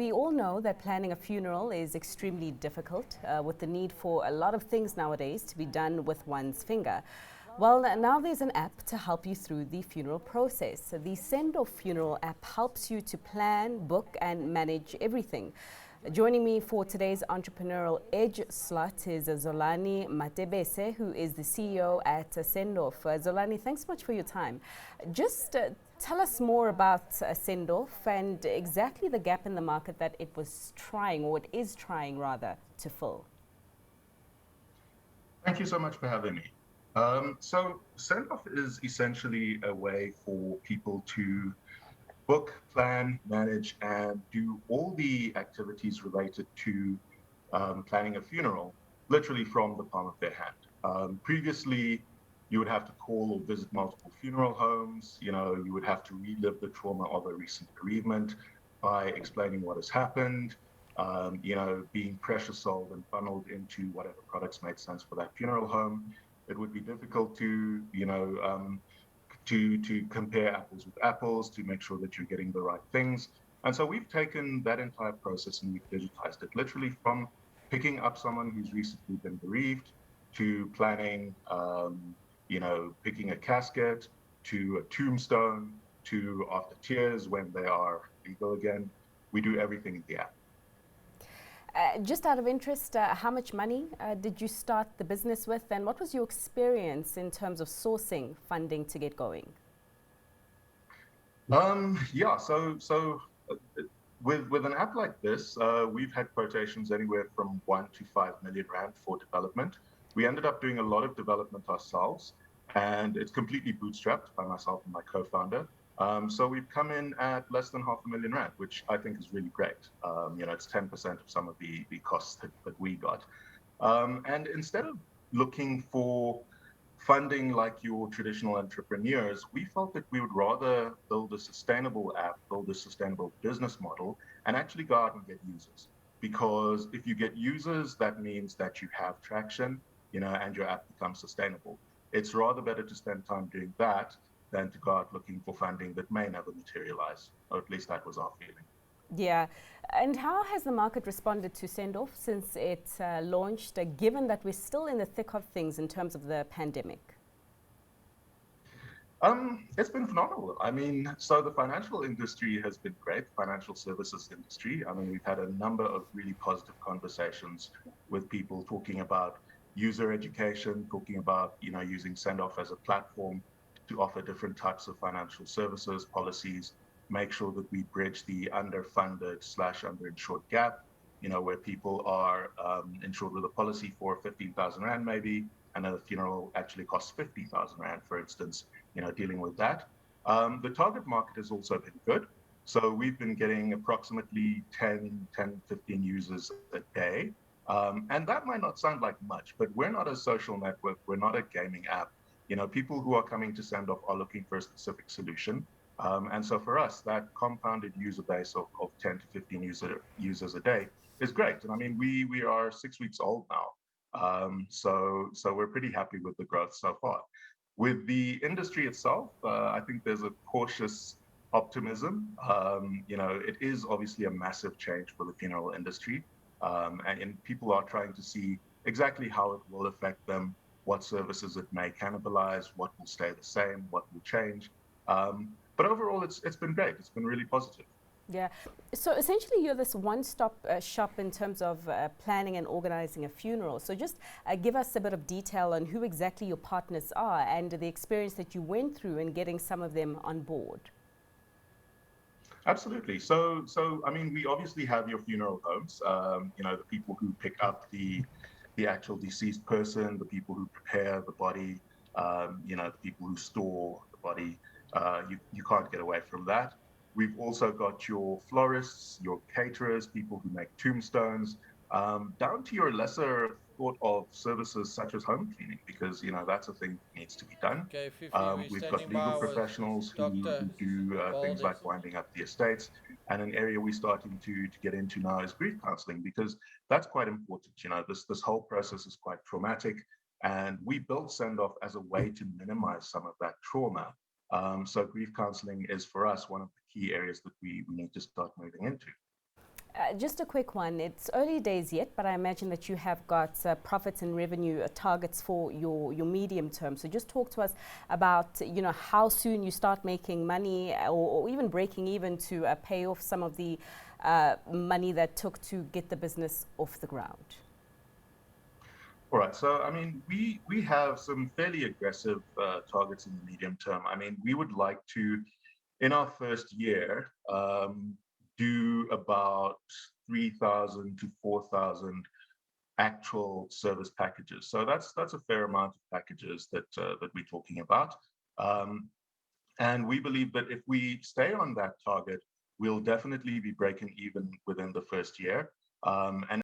we all know that planning a funeral is extremely difficult with the need for a lot of things nowadays to be done with one's finger. Well, now there's an app to help you through the funeral process. So the Sendoff funeral app helps you to plan, book and manage everything. Joining me for today's Entrepreneurial Edge slot is Zolani Matebese, who is the CEO at Sendoff. Zolani, thanks so much for your time. Just tell us more about Sendoff and exactly the gap in the market that it was trying, or it is trying rather, to fill. Thank you so much for having me. So Sendoff is essentially a way for people to book, plan, manage, and do all the activities related to planning a funeral, literally from the palm of their hand. Previously, you would have to call or visit multiple funeral homes. You would have to relive the trauma of a recent bereavement by explaining what has happened, being pressure sold and funneled into whatever products made sense for that funeral home. It would be difficult to compare apples with apples, to make sure that you're getting the right things. And so we've taken that entire process and we've digitized it, literally from picking up someone who's recently been bereaved to planning, picking a casket, to a tombstone, to after tears when they are legal again. We do everything in the app. Just out of interest, how much money did you start the business with, and what was your experience in terms of sourcing funding to get going? With an app like this, we've had quotations anywhere from 1 to 5 million rand for development. We ended up doing a lot of development ourselves, and it's completely bootstrapped by myself and my co-founder. So we've come in at less than R500,000, which I think is really great. It's 10% of some of the costs that we got. And instead of looking for funding like your traditional entrepreneurs, we felt that we would rather build a sustainable app, build a sustainable business model, and actually go out and get users. Because if you get users, that means that you have traction, and your app becomes sustainable. It's rather better to spend time doing that than to go out looking for funding that may never materialize, or at least that was our feeling. Yeah, and how has the market responded to Sendoff since it launched, given that we're still in the thick of things in terms of the pandemic? It's been phenomenal. So the financial industry has been great, financial services industry. We've had a number of really positive conversations with people talking about user education, talking about, using Sendoff as a platform to offer different types of financial services, policies, make sure that we bridge the underfunded / underinsured gap, where people are insured with a policy for 15,000 Rand maybe, and a funeral actually costs 50,000 Rand, for instance, dealing with that. The target market has also been good. So we've been getting approximately 10, 15 users a day. And that might not sound like much, but we're not a social network, we're not a gaming app. People who are coming to Sendoff are looking for a specific solution. And so for us, that compounded user base of 10 to 15 users a day is great. And we are 6 weeks old now. So we're pretty happy with the growth so far. With the industry itself, I think there's a cautious optimism. It is obviously a massive change for the funeral industry. And people are trying to see exactly how it will affect them, what services it may cannibalize, what will stay the same, what will change. But overall, it's been great. It's been really positive. Yeah. So essentially, you're this one-stop shop in terms of planning and organizing a funeral. So just give us a bit of detail on who exactly your partners are and the experience that you went through in getting some of them on board. Absolutely. So we obviously have your funeral homes, the people who pick up the actual deceased person, the people who prepare the body, the people who store the body. You can't get away from that. We've also got your florists, your caterers, people who make tombstones, down to your lesser thought of services such as home cleaning, because that's a thing that needs to be done. Okay, Fifi, We've got legal professionals who do things like winding up the estates, and an area we're starting to get into now is grief counseling, because that's quite important. This whole process is quite traumatic, and we built Sendoff as a way to minimize some of that trauma. So grief counseling is for us one of the key areas that we need to start moving into. just a quick one. It's early days yet, but I imagine that you have got profits and revenue targets for your medium term. So just talk to us about, how soon you start making money, or even breaking even to pay off some of the money that took to get the business off the ground. All right. So, I mean, we have some fairly aggressive targets in the medium term. I mean, we would like to, in our first year, do about 3,000 to 4,000 actual service packages. So that's a fair amount of packages that we're talking about. And we believe that if we stay on that target, we'll definitely be breaking even within the first year. And